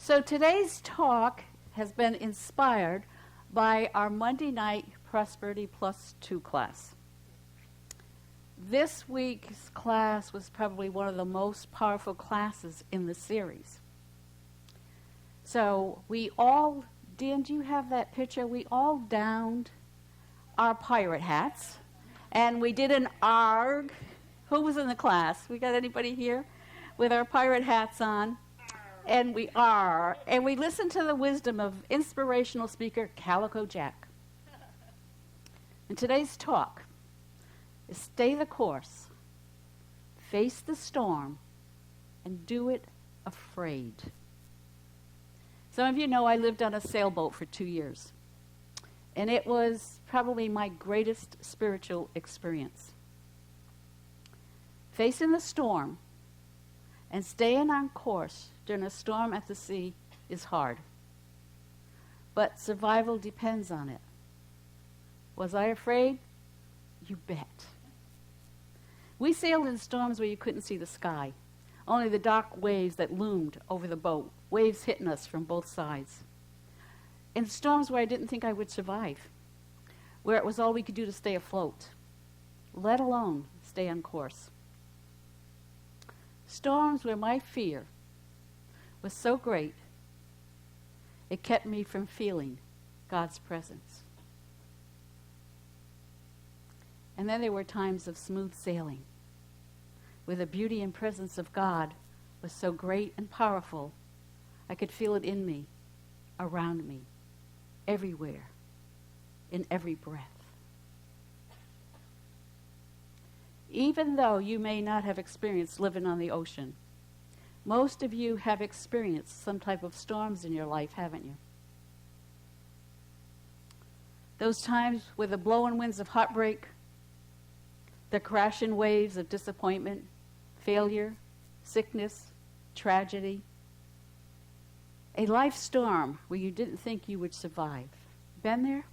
So today's talk has been inspired by our Monday night Prosperity Plus 2 class. This week's class was probably one of the most powerful classes in the series. So we all, Dan, do you have that picture? We all donned our pirate hats, and we did an ARG. Who was in the class? We got anybody here with our pirate hats on? And we are. And we listened to the wisdom of inspirational speaker Calico Jack. And today's talk is stay the course, face the storm, and do it afraid. Some of you know I lived on a sailboat for 2 years. And it was probably my greatest spiritual experience. Facing the storm and staying on course during a storm at the sea is hard. But survival depends on it. Was I afraid? You bet. We sailed in storms where you couldn't see the sky, only the dark waves that loomed over the boat, waves hitting us from both sides. In storms where I didn't think I would survive, where it was all we could do to stay afloat, let alone stay on course. Storms where my fear was so great, it kept me from feeling God's presence. And then there were times of smooth sailing, where the beauty and presence of God was so great and powerful, I could feel it in me, around me, everywhere, in every breath. Even though you may not have experienced living on the ocean, most of you have experienced some type of storms in your life, haven't you? Those times with the blowing winds of heartbreak, the crashing waves of disappointment, failure, sickness, tragedy. A life storm where you didn't think you would survive. Been there?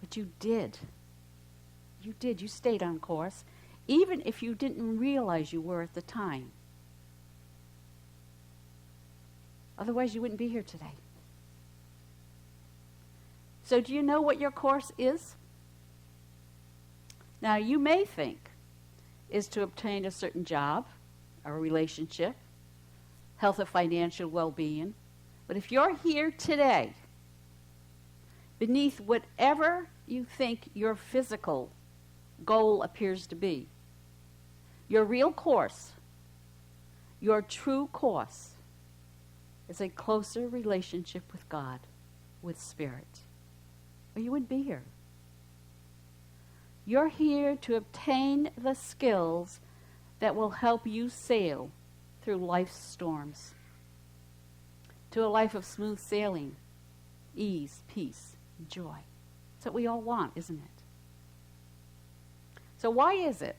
But you did. You did. You stayed on course, even if you didn't realize you were at the time. Otherwise, you wouldn't be here today. So do you know what your course is? Now, you may think is to obtain a certain job, a relationship, health or financial well-being. But if you're here today, beneath whatever you think your physical goal appears to be, your real course, your true course, is a closer relationship with God, with Spirit, or you wouldn't be here. You're here to obtain the skills that will help you sail through life's storms, to a life of smooth sailing, ease, peace, and joy. That's what we all want, isn't it? So why is it?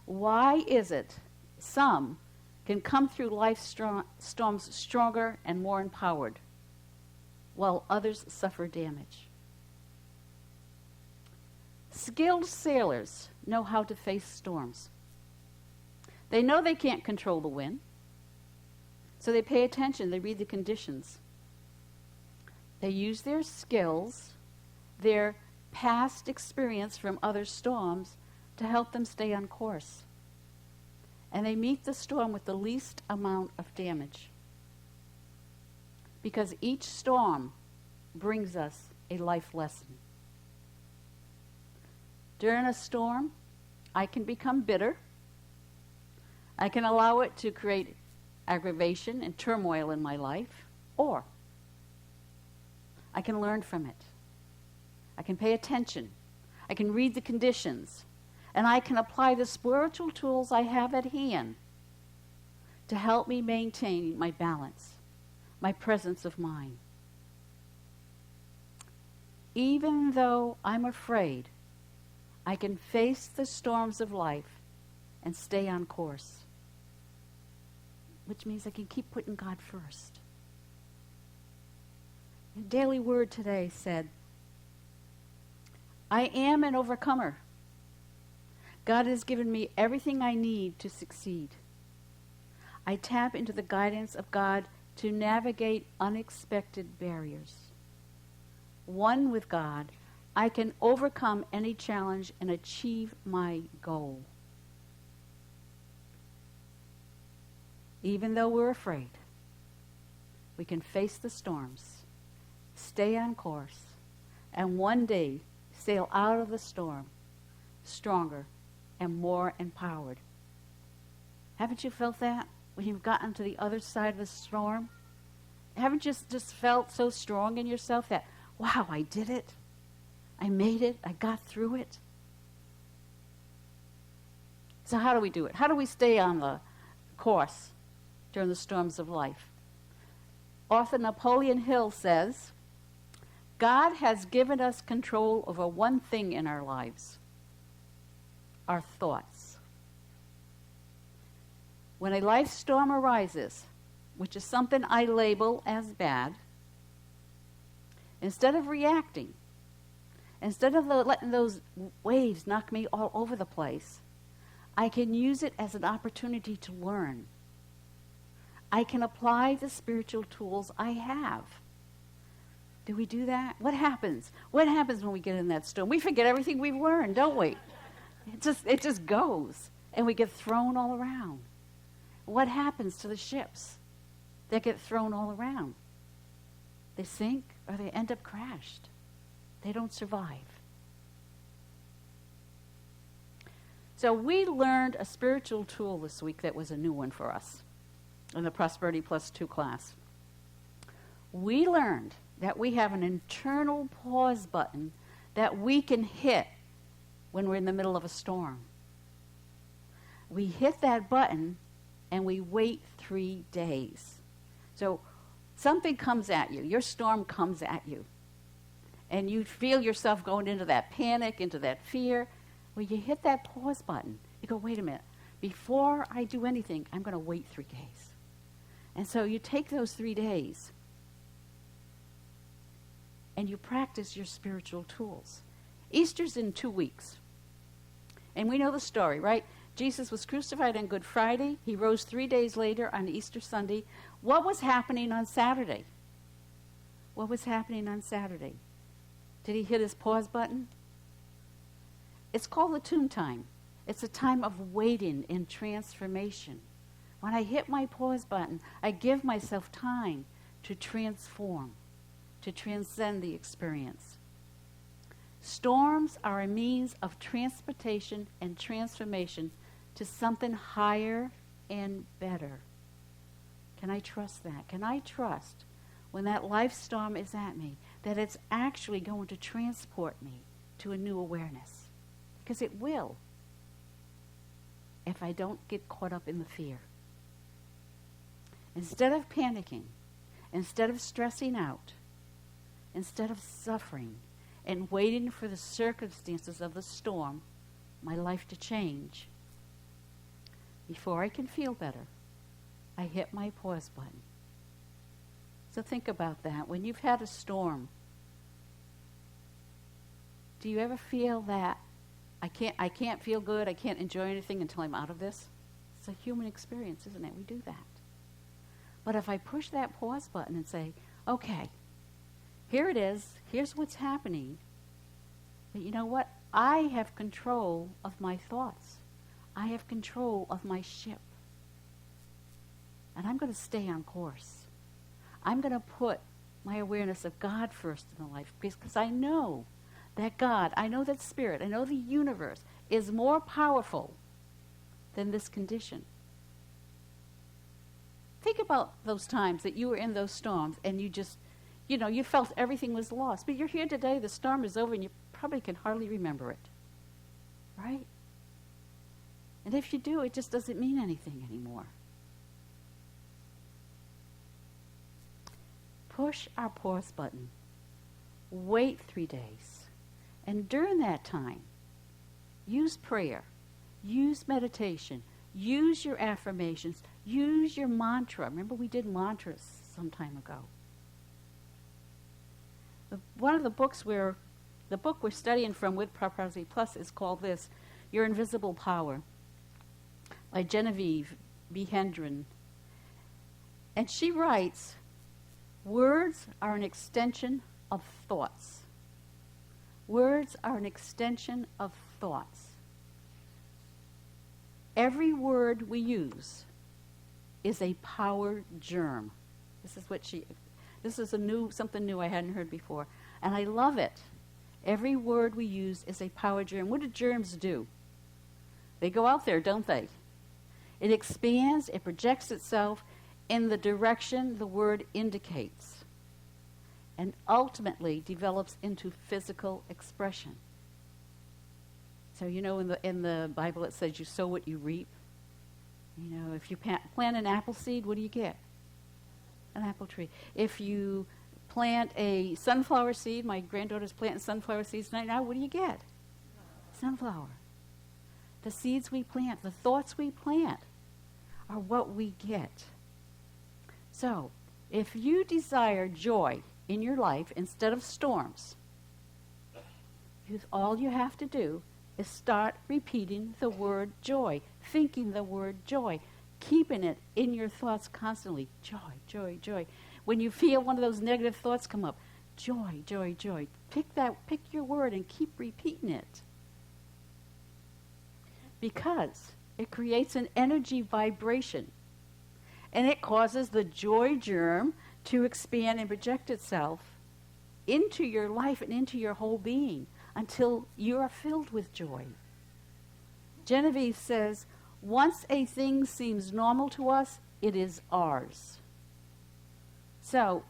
Why is it some can come through life's storms stronger and more empowered, while others suffer damage? Skilled sailors know how to face storms. They know they can't control the wind, so they pay attention, they read the conditions. They use their skills, their past experience from other storms, to help them stay on course. And they meet the storm with the least amount of damage. Because each storm brings us a life lesson. During a storm, I can become bitter. I can allow it to create aggravation and turmoil in my life, or I can learn from it. I can pay attention. I can read the conditions, and I can apply the spiritual tools I have at hand to help me maintain my balance, my presence of mind. Even though I'm afraid, I can face the storms of life and stay on course, which means I can keep putting God first. The Daily Word today said, I am an overcomer. God has given me everything I need to succeed. I tap into the guidance of God to navigate unexpected barriers. One with God, I can overcome any challenge and achieve my goal. Even though we're afraid, we can face the storms, stay on course, and one day sail out of the storm stronger and more empowered. Haven't you felt that when you've gotten to the other side of the storm? Haven't you just felt so strong in yourself that, wow, I did it. I made it. I got through it. So how do we do it? How do we stay on the course during the storms of life? Author Napoleon Hill says, God has given us control over one thing in our lives, our thoughts. When a life storm arises, which is something I label as bad, instead of reacting, instead of letting those waves knock me all over the place, I can use it as an opportunity to learn. I can apply the spiritual tools I have. Do we do that? What happens? What happens when we get in that storm? We forget everything we've learned, don't we? It just goes, and we get thrown all around. What happens to the ships that get thrown all around? They sink or they end up crashed. They don't survive. So we learned a spiritual tool this week that was a new one for us in the Prosperity Plus 2 class. We learned that we have an internal pause button that we can hit when we're in the middle of a storm. We hit that button and we wait 3 days. So something comes at you, your storm comes at you, and you feel yourself going into that panic, into that fear. Well, you hit that pause button. You go, wait a minute, before I do anything, I'm going to wait 3 days. And so you take those 3 days and you practice your spiritual tools. Easter's in 2 weeks. And we know the story, right? Jesus was crucified on Good Friday. He rose 3 days later on Easter Sunday. What was happening on Saturday? What was happening on Saturday? Did he hit his pause button? It's called the tune time. It's a time of waiting in transformation. When I hit my pause button, I give myself time to transform, to transcend the experience. Storms are a means of transportation and transformation to something higher and better. Can I trust that? Can I trust when that life storm is at me that it's actually going to transport me to a new awareness? Because it will, if I don't get caught up in the fear. Instead of panicking, instead of stressing out, instead of suffering and waiting for the circumstances of the storm, my life to change, before I can feel better, I hit my pause button. So think about that. When you've had a storm, do you ever feel that I can't feel good, I can't enjoy anything until I'm out of this? It's a human experience, isn't it? We do that. But if I push that pause button and say, okay, here it is, here's what's happening, but you know what? I have control of my thoughts. I have control of my ship. And I'm going to stay on course. I'm going to put my awareness of God first in my life because I know that God, I know that Spirit, I know the universe is more powerful than this condition. Think about those times that you were in those storms and you just, you felt everything was lost. But you're here today, the storm is over, and you probably can hardly remember it. Right? And if you do, it just doesn't mean anything anymore. Push our pause button. Wait 3 days. And during that time, use prayer. Use meditation. Use your affirmations. Use your mantra. Remember we did mantras some time ago. One of the books we're studying from with Prosperity Plus is called this, Your Invisible Power, by Genevieve B. Hendren And she writes, words are an extension of thoughts. Words are an extension of thoughts. Every word we use is a power germ. This is something new I hadn't heard before. And I love it. Every word we use is a power germ. What do germs do? They go out there, don't they? It expands, it projects itself in the direction the word indicates, and ultimately develops into physical expression. So in the Bible it says you sow what you reap. If you plant an apple seed, what do you get? An apple tree. If you plant a sunflower seed, my granddaughter's planting sunflower seeds right now, what do you get? Sunflower. The seeds we plant, the thoughts we plant are what we get. So, if you desire joy in your life instead of storms, all you have to do is start repeating the word joy, thinking the word joy, keeping it in your thoughts constantly. Joy, joy, joy. When you feel one of those negative thoughts come up, joy, joy, joy. Pick your word and keep repeating it. Because it creates an energy vibration. And it causes the joy germ to expand and project itself into your life and into your whole being until you are filled with joy. Genevieve says, once a thing seems normal to us, it is ours. So,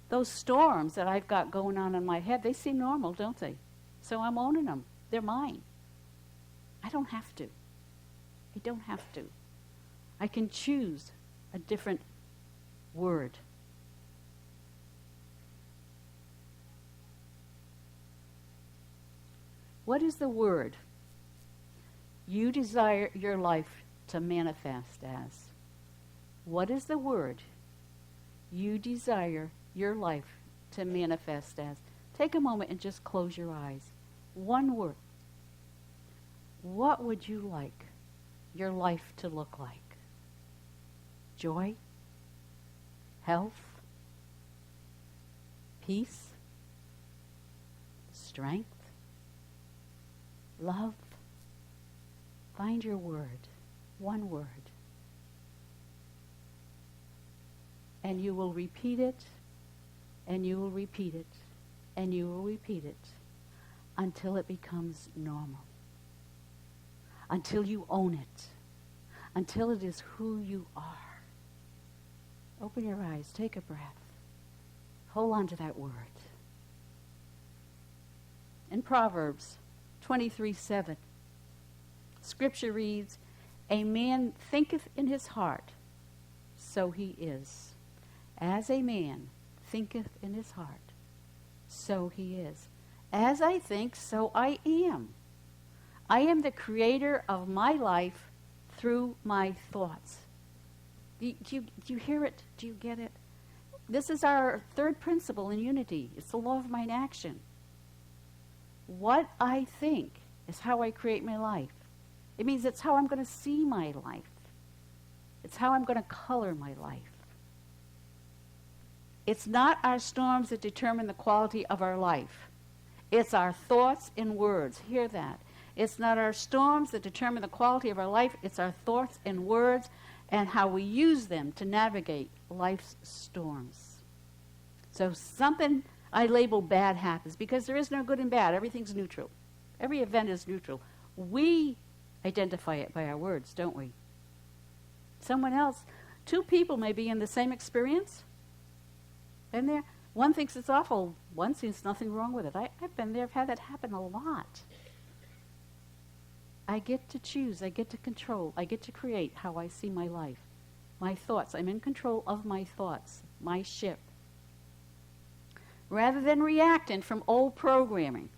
those storms that I've got going on in my head, they seem normal, don't they? So I'm owning them. They're mine. I don't have to. I don't have to. I can choose a different word. What is the word you desire your life to manifest as? What is the word you desire your life to manifest as? Take a moment and just close your eyes. One word. What would you like your life to look like? Joy? Health? Peace? Strength? Love? Find your word. One word. And you will repeat it, and you will repeat it, and you will repeat it until it becomes normal. Until you own it. Until it is who you are. Open your eyes. Take a breath. Hold on to that word. In Proverbs 23:7, Scripture reads, a man thinketh in his heart, so he is. As a man thinketh in his heart, so he is. As I think, so I am. I am the creator of my life through my thoughts. Do you hear it? Do you get it? This is our third principle in unity. It's the law of mind action. What I think is how I create my life. It means it's how I'm going to see my life. It's how I'm going to color my life. It's not our storms that determine the quality of our life. It's our thoughts and words. Hear that. It's not our storms that determine the quality of our life. It's our thoughts and words and how we use them to navigate life's storms. So something I label bad happens because there is no good and bad. Everything's neutral. Every event is neutral. We identify it by our words, don't we? Someone else, two people may be in the same experience. Been there? One thinks it's awful. One sees nothing wrong with it. I've been there. I've had that happen a lot. I get to choose. I get to control. I get to create how I see my life. My thoughts. I'm in control of my thoughts. My ship. Rather than reacting from old programming.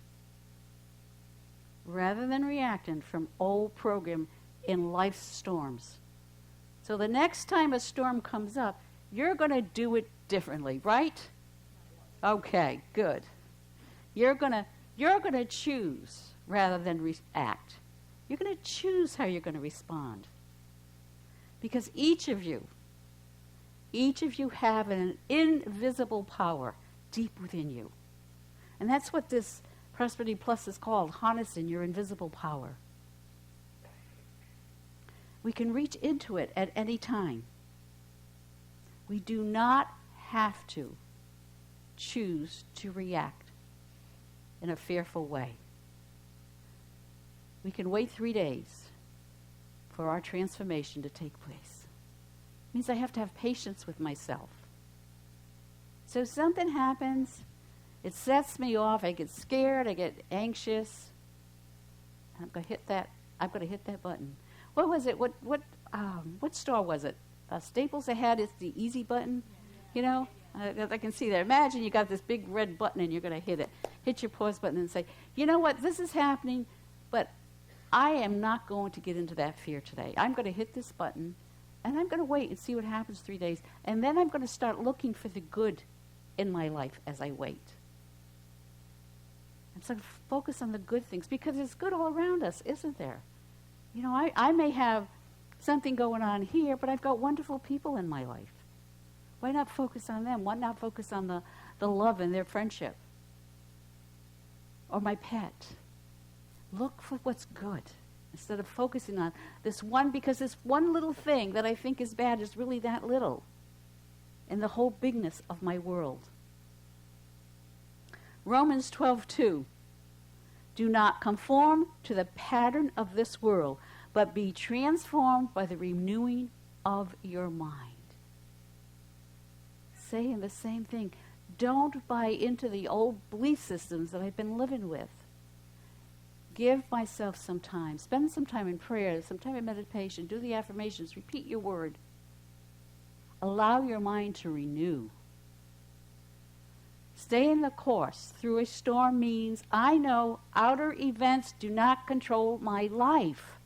Rather than reacting from old program in life's storms. So the next time a storm comes up, you're going to do it differently, right? Okay, good. You're going to choose rather than react. You're going to choose how you're going to respond. Because each of you Each of you have an invisible power deep within you. And that's what this Prosperity Plus is called, harnessing your invisible power. We can reach into it at any time. We do not have to choose to react in a fearful way. We can wait 3 days for our transformation to take place. It means I have to have patience with myself. So if something happens, it sets me off, I get scared, I get anxious. I'm going to hit that button. What was it? What store was it? Staples ahead is the easy button. You know, I can see that. Imagine you got this big red button and you're going to hit it. Hit your pause button and say, you know what, this is happening, but I am not going to get into that fear today. I'm going to hit this button and I'm going to wait and see what happens 3 days. And then I'm going to start looking for the good in my life as I wait. And so focus on the good things, because there's good all around us, isn't there? You know, I may have something going on here, but I've got wonderful people in my life. Why not focus on them? Why not focus on the love and their friendship? Or my pet. Look for what's good instead of focusing on this one, because this one little thing that I think is bad is really that little in the whole bigness of my world. Romans 12:2. Do not conform to the pattern of this world, but be transformed by the renewing of your mind. Saying the same thing. Don't buy into the old belief systems that I've been living with. Give myself some time. Spend some time in prayer, some time in meditation. Do the affirmations. Repeat your word. Allow your mind to renew. Staying the course through a storm means I know outer events do not control my life.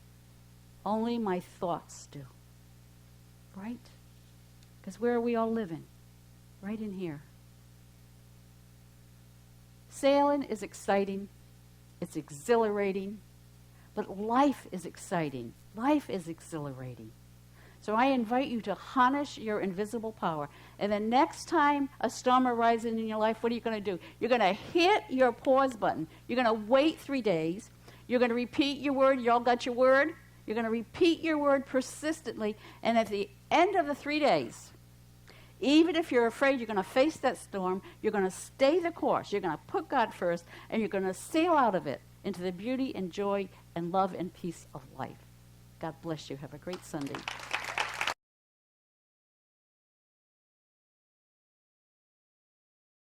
Only my thoughts do. Right? Because where are we all living? Right in here. Sailing is exciting. It's exhilarating. But life is exciting. Life is exhilarating. So I invite you to harness your invisible power. And the next time a storm arises in your life, what are you going to do? You're going to hit your pause button. You're going to wait 3 days. You're going to repeat your word. You all got your word? You're going to repeat your word persistently. And at the end of the 3 days, even if you're afraid you're going to face that storm, you're going to stay the course. You're going to put God first, and you're going to sail out of it into the beauty and joy and love and peace of life. God bless you. Have a great Sunday.